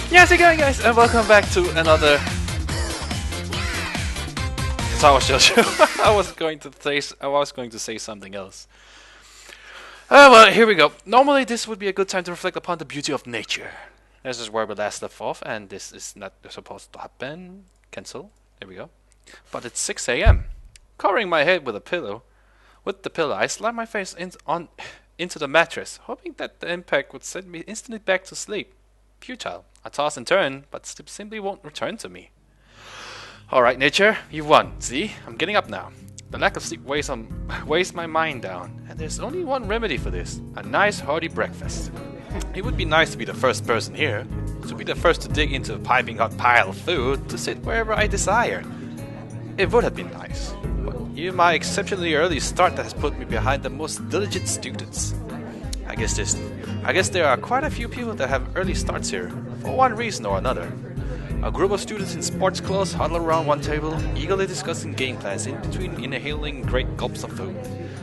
How's it going, guys? And welcome back to another Katawa Shoujo. I was going to say something else. Well, here we go. Normally, this would be a good time to reflect upon the beauty of nature. This is where we last left off, and this is not supposed to happen. Cancel. There we go. But it's 6 a.m. Covering my head with a pillow. With the pillow, I slide my face into the mattress, hoping that the impact would send me instantly back to sleep. Futile. I toss and turn, but sleep simply won't return to me. Alright, nature, you won. See? I'm getting up now. The lack of sleep weighs my mind down, and there's only one remedy for this. A nice hearty breakfast. It would be nice to be the first person here, to be the first to dig into a piping hot pile of food, to sit wherever I desire. It would have been nice, but even my exceptionally early start that has put me behind the most diligent students. I guess there are quite a few people that have early starts here, for one reason or another. A group of students in sports clothes huddle around one table, eagerly discussing game plans in between inhaling great gulps of food.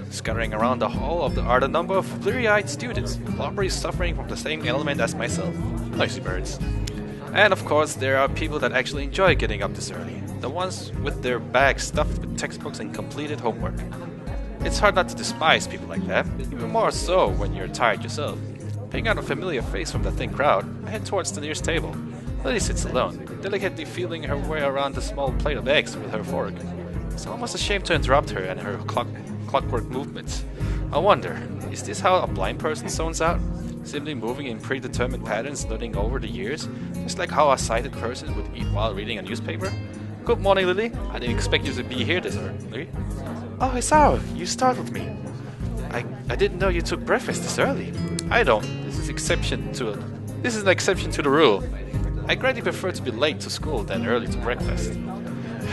Scattering around the hall are the number of bleary-eyed students, probably suffering from the same ailment as myself. Noisy birds. And of course, there are people that actually enjoy getting up this early. The ones with their bags stuffed with textbooks and completed homework. It's hard not to despise people like that, even more so when you're tired yourself. Picking out a familiar face from the thin crowd, I head towards the nearest table. Lily sits alone, delicately feeling her way around the small plate of eggs with her fork. It's almost a shame to interrupt her and her clockwork movements. I wonder, is this how a blind person zones out? Simply moving in predetermined patterns learning over the years, just like how a sighted person would eat while reading a newspaper? Good morning, Lily. I didn't expect you to be here this early. Oh, Isao, you startled me. I didn't know you took breakfast this early. I don't. This is an exception to the rule. I greatly prefer to be late to school than early to breakfast.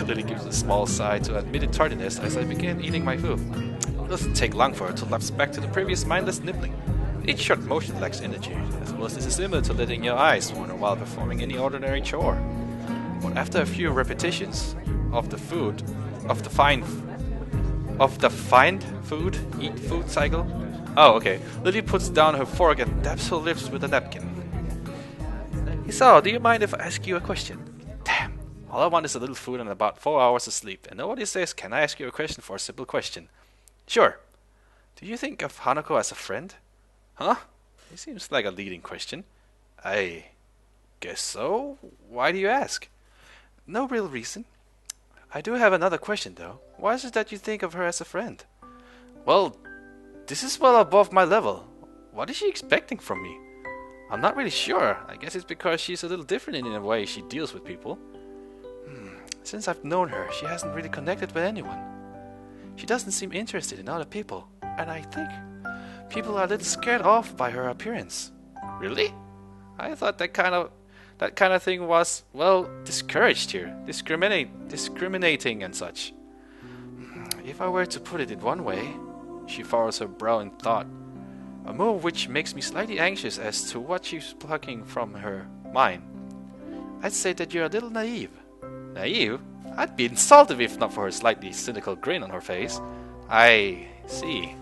Lily gives a small sigh to admitted tardiness as I begin eating my food. It doesn't take long for her to lapse back to the previous mindless nibbling. Each short motion lacks energy. I suppose this is similar to letting your eyes wander while performing any ordinary chore. But after a few repetitions of the find food, eat food cycle. Oh, okay. Lily puts down her fork and daps her lips with a napkin. Isao, do you mind if I ask you a question? Damn. All I want is a little food and about 4 hours of sleep, and nobody says, can I ask you a question for a simple question? Sure. Do you think of Hanako as a friend? Huh? It seems like a leading question. I guess so. Why do you ask? No real reason. I do have another question, though. Why is it that you think of her as a friend? Well, this is well above my level. What is she expecting from me? I'm not really sure. I guess it's because she's a little different in the way she deals with people. Since I've known her, she hasn't really connected with anyone. She doesn't seem interested in other people, and I think people are a little scared off by her appearance. Really? I thought that kind of thing was, well, discouraged here, discriminating and such. If I were to put it in one way, she furrows her brow in thought, a move which makes me slightly anxious as to what she's plucking from her mind. I'd say that you're a little naive. Naive? I'd be insulted if not for her slightly cynical grin on her face. I see.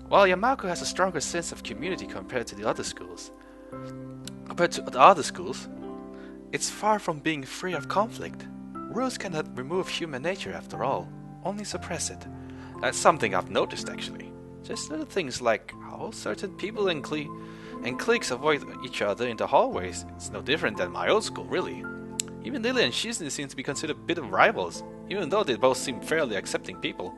While Yamako has a stronger sense of community compared to the other schools, it's far from being free of conflict. Rules cannot remove human nature after all, only suppress it. That's something I've noticed actually. Just little things like how certain people and cliques avoid each other in the hallways. It's no different than my old school, really. Even Lily and Shizune seem to be considered a bit of rivals, even though they both seem fairly accepting people.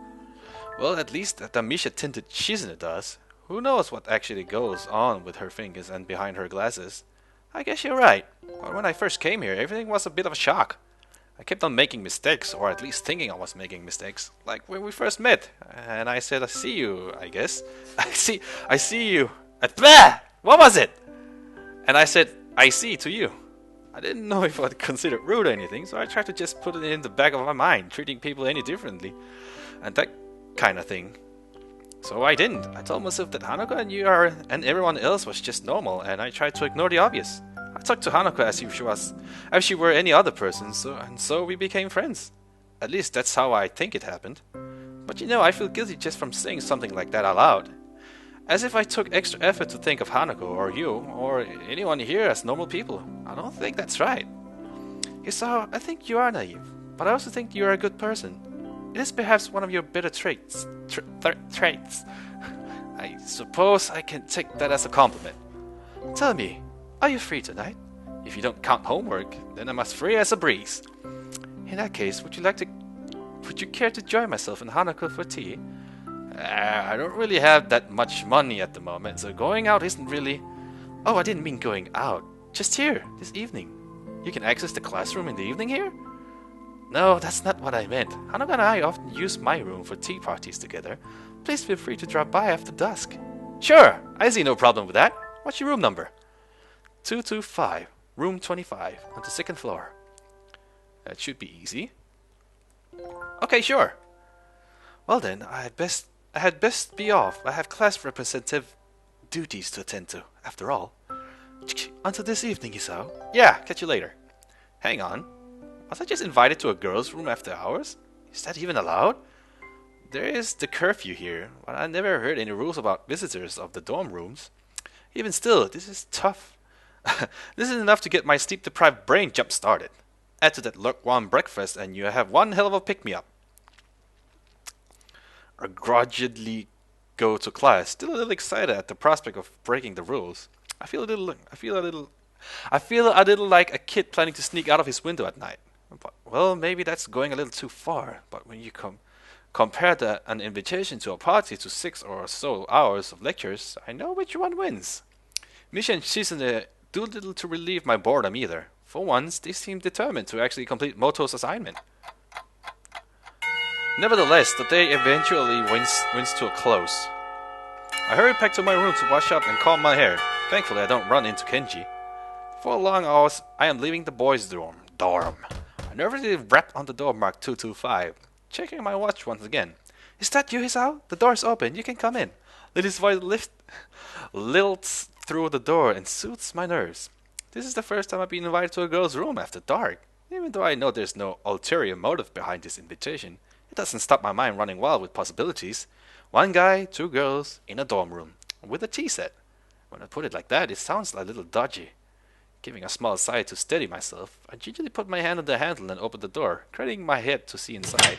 Well, at least the Misha-tinted Shizune does. Who knows what actually goes on with her fingers and behind her glasses? I guess you're right. But when I first came here, everything was a bit of a shock. I kept on making mistakes, or at least thinking I was making mistakes. Like when we first met, and I said, I see you, I guess. I see you. Blah! What was it? And I said, I see to you. I didn't know if I'd consider it rude or anything, so I tried to just put it in the back of my mind, treating people any differently. And that kind of thing. So I didn't. I told myself that Hanako and everyone else was just normal, and I tried to ignore the obvious. I talked to Hanako as she were any other person, so we became friends. At least that's how I think it happened. But I feel guilty just from saying something like that out loud. As if I took extra effort to think of Hanako or you or anyone here as normal people. I don't think that's right. Isao, I think you are naive, but I also think you are a good person. It is perhaps one of your better traits. Traits. I suppose I can take that as a compliment. Tell me, are you free tonight? If you don't count homework, then I'm as free as a breeze. In that case, would you care to join myself and Hanako for tea? I don't really have that much money at the moment, so going out isn't really... Oh, I didn't mean going out. Just here, this evening. You can access the classroom in the evening here? No, that's not what I meant. Hanako and I often use my room for tea parties together. Please feel free to drop by after dusk. Sure, I see no problem with that. What's your room number? 225, room 25, on the second floor. That should be easy. Okay, sure. Well then, I had best be off. I have class representative duties to attend to, after all. Until this evening, Isao. Yeah, catch you later. Hang on. Was I just invited to a girl's room after hours? Is that even allowed? There is the curfew here, but I never heard any rules about visitors of the dorm rooms. Even still, this is tough. This is enough to get my sleep-deprived brain jump-started. Add to that lukewarm breakfast and you have one hell of a pick-me-up. I grudgingly go to class, still a little excited at the prospect of breaking the rules. I feel a little like a kid planning to sneak out of his window at night. But, well, maybe that's going a little too far. But when you compare an invitation to a party to 6 or so hours of lectures, I know which one wins. Misha and Shizune do little to relieve my boredom either. For once, they seem determined to actually complete Moto's assignment. Nevertheless, the day eventually wins to a close. I hurry back to my room to wash up and comb my hair. Thankfully, I don't run into Kenji. For long hours, I am leaving the boys' dorm. I nervously rap on the door marked 225, checking my watch once again. Is that you, Hisao? The door's open. You can come in. Lily's voice lilts through the door and soothes my nerves. This is the first time I've been invited to a girl's room after dark. Even though I know there's no ulterior motive behind this invitation, it doesn't stop my mind running wild with possibilities. One guy, 2 girls, in a dorm room, with a tea set. When I put it like that, it sounds a little dodgy. Giving a small sigh to steady myself, I gingerly put my hand on the handle and opened the door, craning my head to see inside.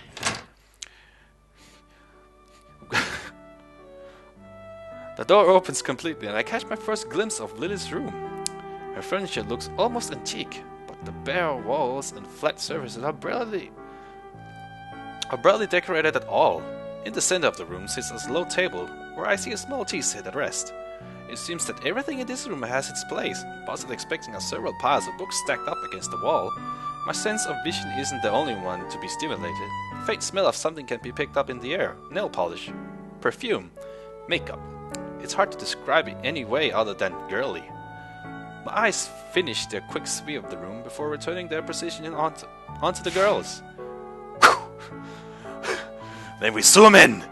The door opens completely and I catch my first glimpse of Lily's room. Her furniture looks almost antique, but the bare walls and flat surfaces are barely decorated at all. In the center of the room sits a low table, where I see a small tea set at rest. It seems that everything in this room has its place, possibly expecting several piles of books stacked up against the wall. My sense of vision isn't the only one to be stimulated. The faint smell of something can be picked up in the air. Nail polish, perfume, makeup. It's hard to describe it any way other than girly. My eyes finish their quick sweep of the room before returning their position onto the girls. Then we zoom in!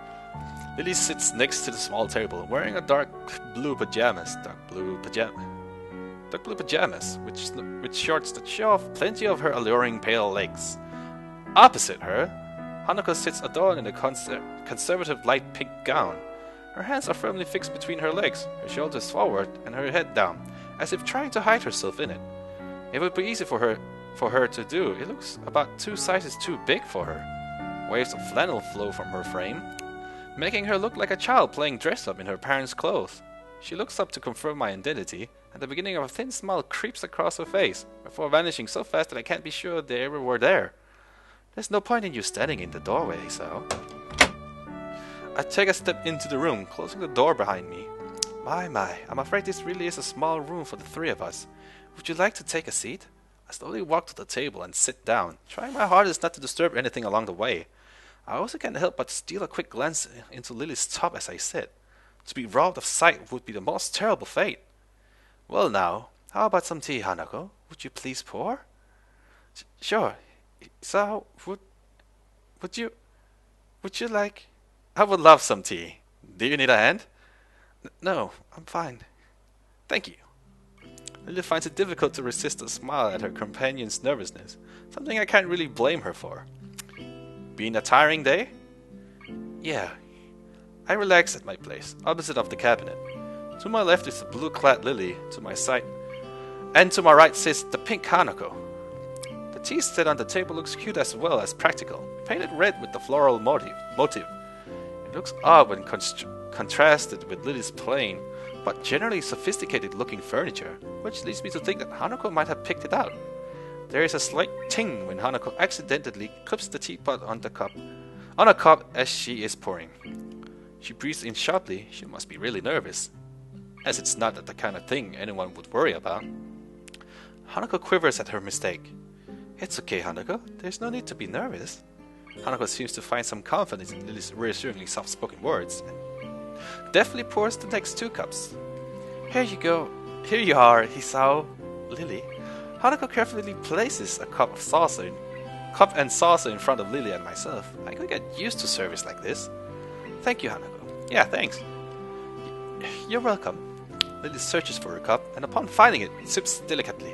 Lily sits next to the small table, wearing a dark blue pajamas, with shorts that show off plenty of her alluring pale legs. Opposite her, Hanako sits adorned in a conservative light pink gown. Her hands are firmly fixed between her legs, her shoulders forward and her head down, as if trying to hide herself in it. It would be easy for her to do. It looks about 2 sizes too big for her. Waves of flannel flow from her frame, making her look like a child playing dress-up in her parents' clothes. She looks up to confirm my identity, and the beginning of a thin smile creeps across her face, before vanishing so fast that I can't be sure they ever were there. There's no point in you standing in the doorway, so... I take a step into the room, closing the door behind me. My, I'm afraid this really is a small room for the 3 of us. Would you like to take a seat? I slowly walk to the table and sit down, trying my hardest not to disturb anything along the way. I also can't help but steal a quick glance into Lily's top as I sit. To be robbed of sight would be the most terrible fate. Well now, how about some tea, Hanako? Would you please pour? Sure. So, would you like... I would love some tea. Do you need a hand? No, I'm fine. Thank you. Lily finds it difficult to resist a smile at her companion's nervousness, something I can't really blame her for. Been a tiring day? Yeah. I relax at my place, opposite of the cabinet. To my left is the blue-clad Lily, to my side, and to my right sits the pink Hanako. The tea set on the table looks cute as well as practical, painted red with the floral motif. It looks odd when contrasted with Lily's plain, but generally sophisticated-looking furniture, which leads me to think that Hanako might have picked it out. There is a slight ting when Hanako accidentally clips the teapot on a cup as she is pouring. She breathes in sharply. She must be really nervous, as it's not the kind of thing anyone would worry about. Hanako quivers at her mistake. It's okay, Hanako. There's no need to be nervous. Hanako seems to find some confidence in Lily's reassuringly soft-spoken words, and deftly pours the next 2 cups. Here you go. Here you are, Hisao. Lily. Hanako carefully places a cup and saucer in front of Lily and myself. I could get used to service like this. Thank you, Hanako. Yeah, thanks. You're welcome. Lily searches for her cup, and upon finding it, sips delicately.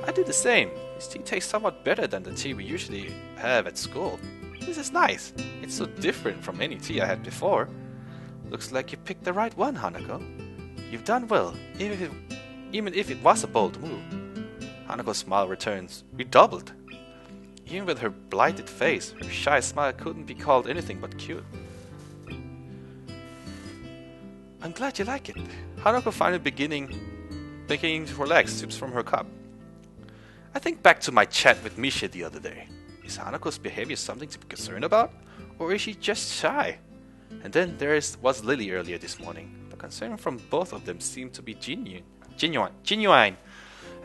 I do the same. This tea tastes somewhat better than the tea we usually have at school. This is nice. It's so different from any tea I had before. Looks like you picked the right one, Hanako. You've done well, even if it was a bold move. Hanako's smile returns, redoubled. Even with her blighted face, her shy smile couldn't be called anything but cute. I'm glad you like it. Hanako finally beginning to relax, sips from her cup. I think back to my chat with Misha the other day. Is Hanako's behavior something to be concerned about? Or is she just shy? And then was Lily earlier this morning. The concern from both of them seemed to be genuine.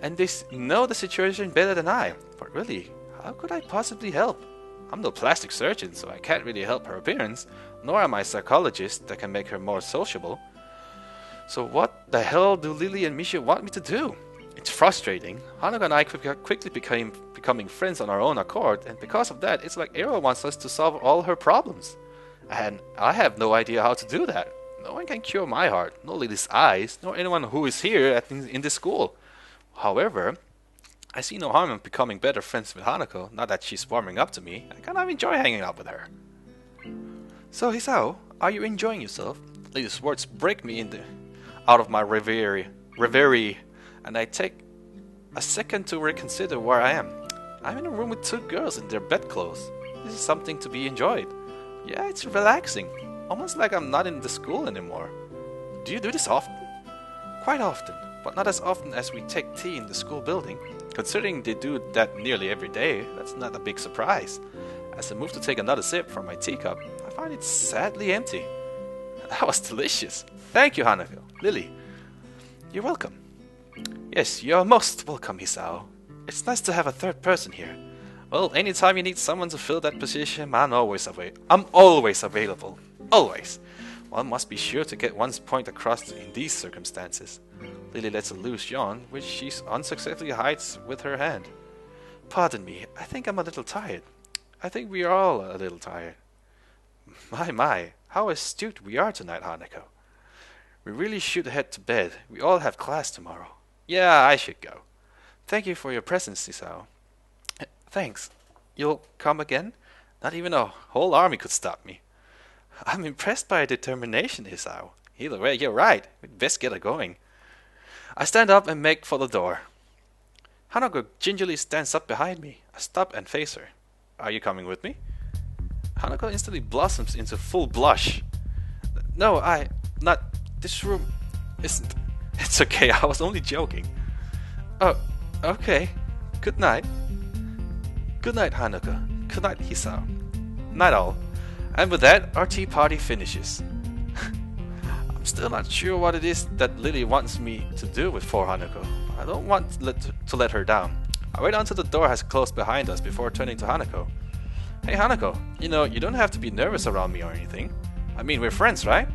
And they know the situation better than I. But really, how could I possibly help? I'm no plastic surgeon, so I can't really help her appearance, nor am I a psychologist that can make her more sociable. So what the hell do Lily and Misha want me to do? It's frustrating. Hanako and I quickly becoming friends on our own accord, and because of that, it's like Ero wants us to solve all her problems. And I have no idea how to do that. No one can cure my heart, no Lily's eyes, nor anyone who is here in this school. However, I see no harm in becoming better friends with Hanako, now that she's warming up to me. I kind of enjoy hanging out with her. So, Hisao, are you enjoying yourself? Lily's words break me out of my reverie, and I take a second to reconsider where I am. I'm in a room with 2 girls in their bedclothes. This is something to be enjoyed. Yeah, it's relaxing. Almost like I'm not in the school anymore. Do you do this often? Quite often, but not as often as we take tea in the school building. Considering they do that nearly every day, that's not a big surprise. As I move to take another sip from my teacup, I find it sadly empty. That was delicious. Thank you, Hanako. Lily, you're welcome. Yes, you're most welcome, Hisao. It's nice to have a third person here. Well, anytime you need someone to fill that position, I'm always available. Always. One must be sure to get one's point across in these circumstances. Lily lets a loose yawn, which she unsuccessfully hides with her hand. Pardon me, I think I'm a little tired. I think we are all a little tired. My, how astute we are tonight, Hanako. We really should head to bed. We all have class tomorrow. Yeah, I should go. Thank you for your presence, Hisao. Thanks. You'll come again? Not even a whole army could stop me. I'm impressed by your determination, Hisao. Either way, you're right. We'd best get her going. I stand up and make for the door. Hanako gingerly stands up behind me. I stop and face her. Are you coming with me? Hanako instantly blossoms into full blush. No, not... This room isn't... It's okay, I was only joking. Oh, okay. Good night. Good night, Hanako. Good night, Hisao. Night all. And with that, our tea party finishes. I'm still not sure what it is that Lily wants me to do with poor Hanako, but I don't want to let her down. I wait until the door has closed behind us before turning to Hanako. Hey Hanako, you don't have to be nervous around me or anything. I mean, we're friends, right?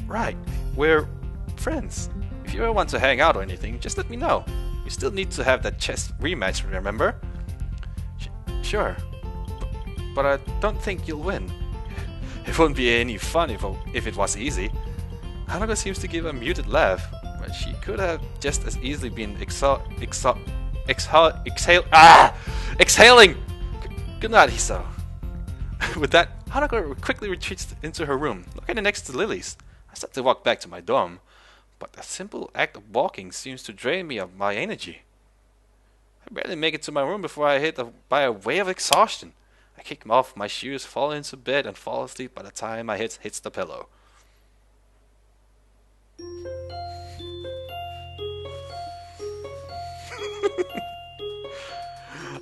Right, we're friends. If you ever want to hang out or anything, just let me know. We still need to have that chess rematch, remember? Sure. But I don't think you'll win. It wouldn't be any fun if it was easy. Hanako seems to give a muted laugh, but she could have just as easily been exhaling! Good night, Hisao. With that, Hanako quickly retreats into her room, located next to Lily's. I start to walk back to my dorm, but the simple act of walking seems to drain me of my energy. I barely make it to my room before I hit by a wave of exhaustion. I kick off my shoes, fall into bed, and fall asleep by the time my head hits the pillow.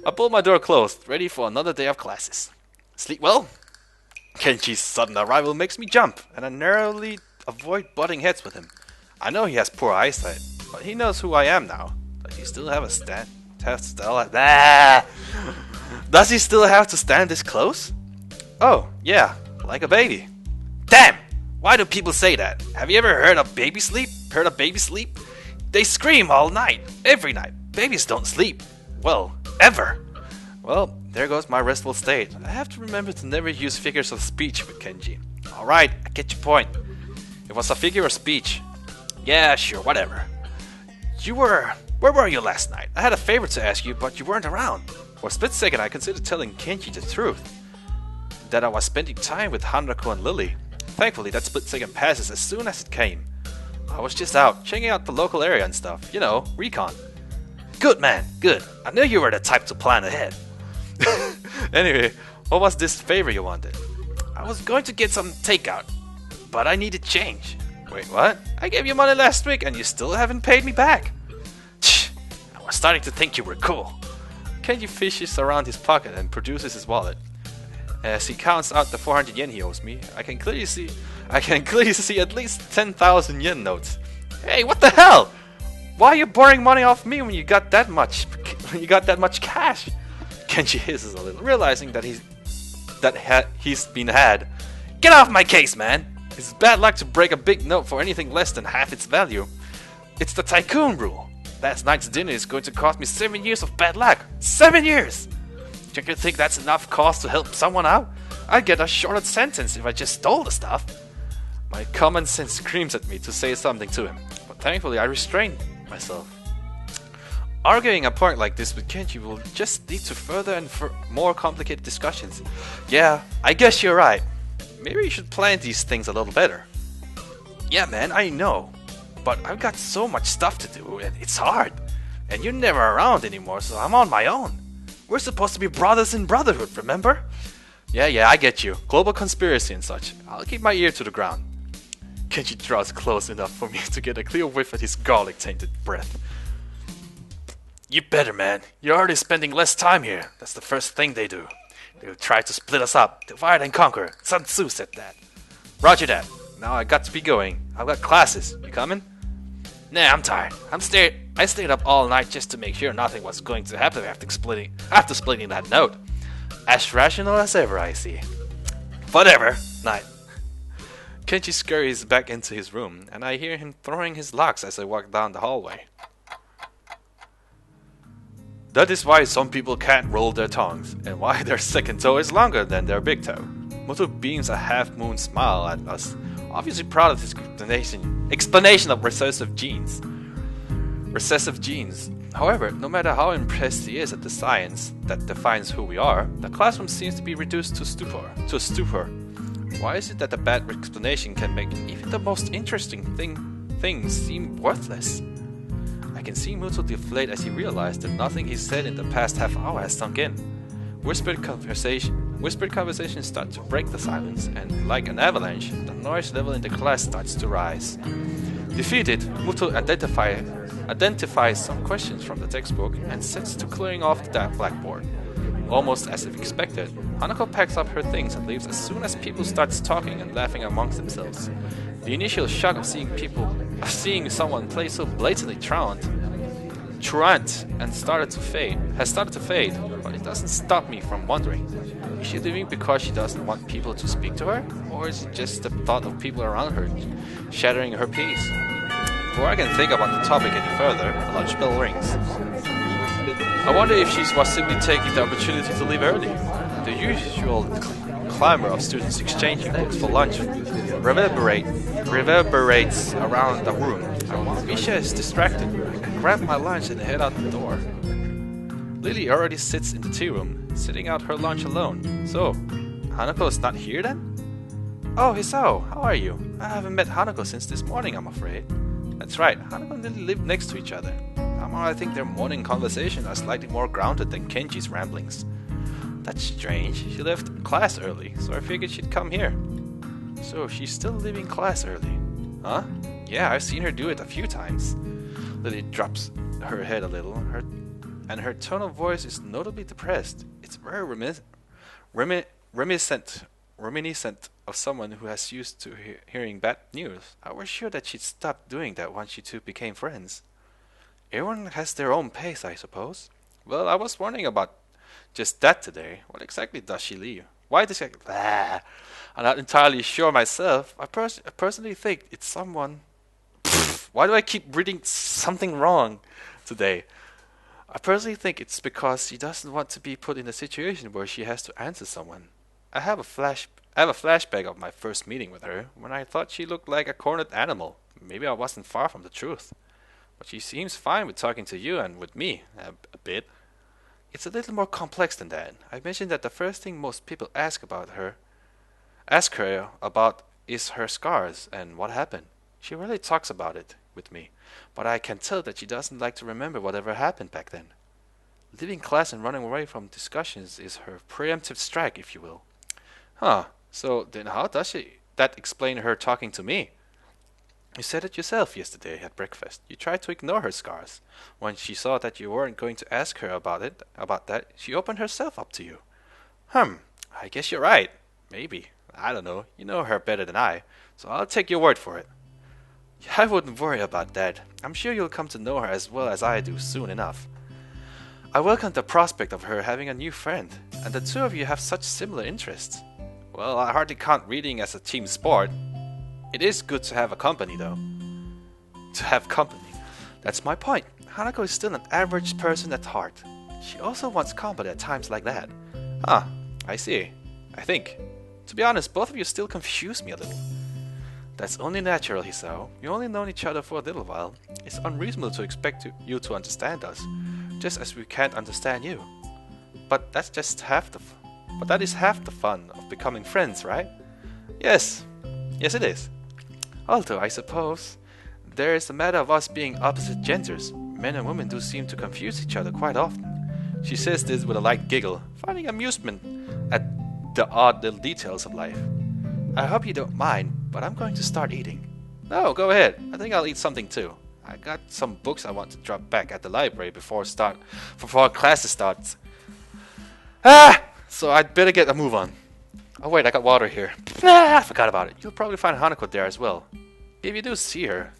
I pull my door closed, ready for another day of classes. Sleep well? Kenji's sudden arrival makes me jump, and I narrowly avoid butting heads with him. I know he has poor eyesight, but he knows who I am now. Does he still have Does he still have to stand this close? Oh, yeah, like a baby. Damn! Why do people say that? Have you ever heard of baby sleep? Heard of baby sleep? They scream all night, every night. Babies don't sleep. Well, ever. Well, there goes my restful state. I have to remember to never use figures of speech with Kenji. Alright, I get your point. It was a figure of speech. Yeah, sure, whatever. Where were you last night? I had a favor to ask you, but you weren't around. For a split second, I considered telling Kenji the truth. That I was spending time with Hanako and Lily. Thankfully, that split second passes as soon as it came. I was just out, checking out the local area and stuff. You know, recon. Good man, good. I knew you were the type to plan ahead. Anyway, what was this favor you wanted? I was going to get some takeout, but I needed change. Wait, what? I gave you money last week and you still haven't paid me back. I was starting to think you were cool. Kenji fishes around his pocket and produces his wallet. As he counts out the 400 yen he owes me, I can clearly see at least 10,000 yen notes. Hey, what the hell? Why are you borrowing money off me when you got that much cash? Kenji hisses a little, realizing that he's been had. Get off my case, man! It's bad luck to break a big note for anything less than half its value. It's the tycoon rule. Last night's dinner is going to cost me 7 years of bad luck. 7 years! Don't you think that's enough cost to help someone out? I'd get a shorter sentence if I just stole the stuff. My common sense screams at me to say something to him, but thankfully I restrain myself. Arguing a point like this with Kenji will just lead to further and more complicated discussions. Yeah, I guess you're right. Maybe you should plan these things a little better. Yeah man, I know. But I've got so much stuff to do and it's hard. And you're never around anymore, so I'm on my own. We're supposed to be brothers in brotherhood, remember? Yeah, I get you. Global conspiracy and such. I'll keep my ear to the ground. Kenji draws close enough for me to get a clear whiff at his garlic-tainted breath. You better, man. You're already spending less time here. That's the first thing they do. They'll try to split us up. Divide and conquer. Sun Tzu said that. Roger that. Now I got to be going. I've got classes. You coming? Nah, I'm tired. I stayed up all night just to make sure nothing was going to happen after splitting that note. As rational as ever, I see. Whatever. Night. Kenji scurries back into his room, and I hear him throwing his locks as I walk down the hallway. That is why some people can't roll their tongues, and why their second toe is longer than their big toe. Muto beams a half-moon smile at us, obviously proud of his explanation of recessive genes. However, no matter how impressed he is at the science that defines who we are, the classroom seems to be reduced to a stupor. Why is it that a bad explanation can make even the most interesting things seem worthless? I can see Muto deflate as he realized that nothing he said in the past half hour has sunk in. Whispered conversations start to break the silence, and like an avalanche, the noise level in the class starts to rise. Defeated, Muto identifies some questions from the textbook and sets to clearing off the blackboard. Almost as if expected, Hanako packs up her things and leaves as soon as people start talking and laughing amongst themselves. The initial shock of seeing someone play so blatantly truant and started to fade, but it doesn't stop me from wondering, is she leaving because she doesn't want people to speak to her? Or is it just the thought of people around her shattering her peace? Before I can think about the topic any further, a lunch bell rings. I wonder if she was simply taking the opportunity to leave early. The usual clamor of students exchanging books for lunch reverberates around the room. And while Misha is distracted, I grab my lunch and head out the door. Lily already sits in the tea room, sitting out her lunch alone. So, Hanako's not here then? Oh, Hisao, how are you? I haven't met Hanako since this morning, I'm afraid. That's right, Hanako and Lily live next to each other. Somehow I think their morning conversations are slightly more grounded than Kenji's ramblings. That's strange. She left class early, so I figured she'd come here. So she's still leaving class early. Huh? Yeah, I've seen her do it a few times. Lily drops her head a little, and her tone of voice is notably depressed. It's very reminiscent of someone who has used to hearing bad news. I was sure that she'd stop doing that once you two became friends. Everyone has their own pace, I suppose. Well, I was wondering about just that today. What exactly does she leave? Why does she... I'm not entirely sure myself. I personally think it's someone... Why do I keep reading something wrong today? I personally think it's because she doesn't want to be put in a situation where she has to answer someone. I have a flashback of my first meeting with her, when I thought she looked like a cornered animal. Maybe I wasn't far from the truth. But she seems fine with talking to you and with me, a bit. It's a little more complex than that. I mentioned that the first thing most people ask her about is her scars and what happened. She rarely talks about it with me, but I can tell that she doesn't like to remember whatever happened back then. Leaving class and running away from discussions is her preemptive strike, if you will. Huh, so then how does that explain her talking to me? You said it yourself yesterday at breakfast. You tried to ignore her scars. When she saw that you weren't going to ask her about that, she opened herself up to you. I guess you're right. Maybe. I don't know. You know her better than I, so I'll take your word for it. I wouldn't worry about that. I'm sure you'll come to know her as well as I do soon enough. I welcome the prospect of her having a new friend, and the two of you have such similar interests. Well, I hardly count reading as a team sport. It is good to have a company, though. To have company. That's my point. Hanako is still an average person at heart. She also wants company at times like that. I see. I think. To be honest, both of you still confuse me a little. That's only natural, Hisao. We've only known each other for a little while. It's unreasonable to expect you to understand us, just as we can't understand you. But that is half the fun of becoming friends, right? Yes, it is. Although, I suppose, there is the matter of us being opposite genders. Men and women do seem to confuse each other quite often. She says this with a light giggle, finding amusement at the odd little details of life. I hope you don't mind, but I'm going to start eating. No, go ahead. I think I'll eat something too. I got some books I want to drop back at the library before classes starts. So I'd better get a move on. Oh wait, I got water here. I forgot about it. You'll probably find Hanako there as well. If you do see her,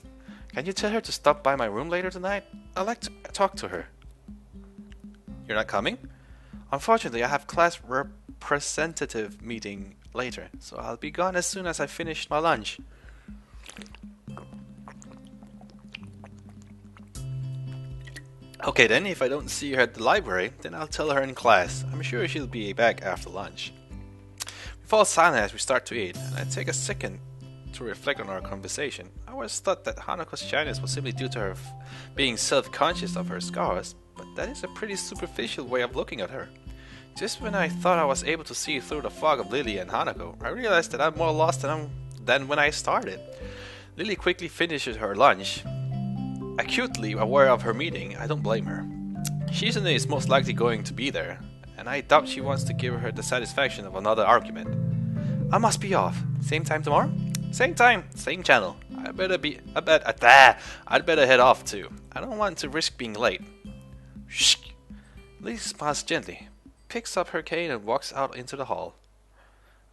can you tell her to stop by my room later tonight? I'd like to talk to her. You're not coming? Unfortunately, I have class representative meeting later, so I'll be gone as soon as I finish my lunch. Okay then, if I don't see her at the library, then I'll tell her in class. I'm sure she'll be back after lunch. We fall silent as we start to eat, and I take a second to reflect on our conversation. I always thought that Hanako's shyness was simply due to her being self-conscious of her scars, but that is a pretty superficial way of looking at her. Just when I thought I was able to see through the fog of Lily and Hanako, I realized that I'm more lost than when I started. Lily quickly finishes her lunch. Acutely aware of her meeting, I don't blame her. Shizune is most likely going to be there, and I doubt she wants to give her the satisfaction of another argument. I must be off. Same time tomorrow? Same time, same channel. I'd better head off too. I don't want to risk being late. Shh. Lily smiles gently, picks up her cane and walks out into the hall.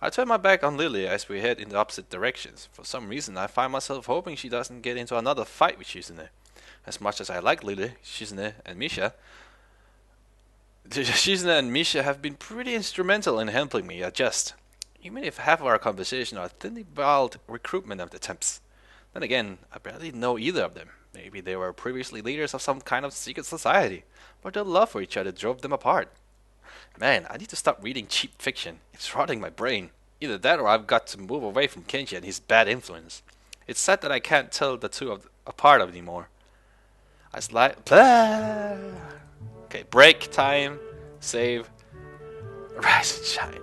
I turn my back on Lily as we head in the opposite directions. For some reason, I find myself hoping she doesn't get into another fight with Shizune. As much as I like Lily, Shizune and Misha have been pretty instrumental in helping me adjust, even if half of our conversation are thinly veiled recruitment attempts. Then again, I barely know either of them. Maybe they were previously leaders of some kind of secret society, but their love for each other drove them apart. Man, I need to stop reading cheap fiction. It's rotting my brain. Either that or I've got to move away from Kenji and his bad influence. It's sad that I can't tell the two apart anymore. I slide... Okay, break time. Save. Rise and shine.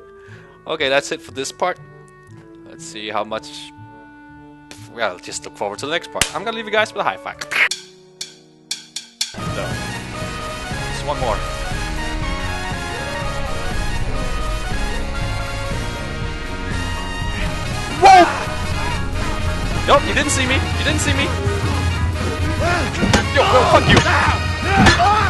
Okay, that's it for this part. Let's see how much. Well, just look forward to the next part. I'm gonna leave you guys with a high five. So, just one more. Whoa! Nope, you didn't see me. You didn't see me. Yo, fuck you.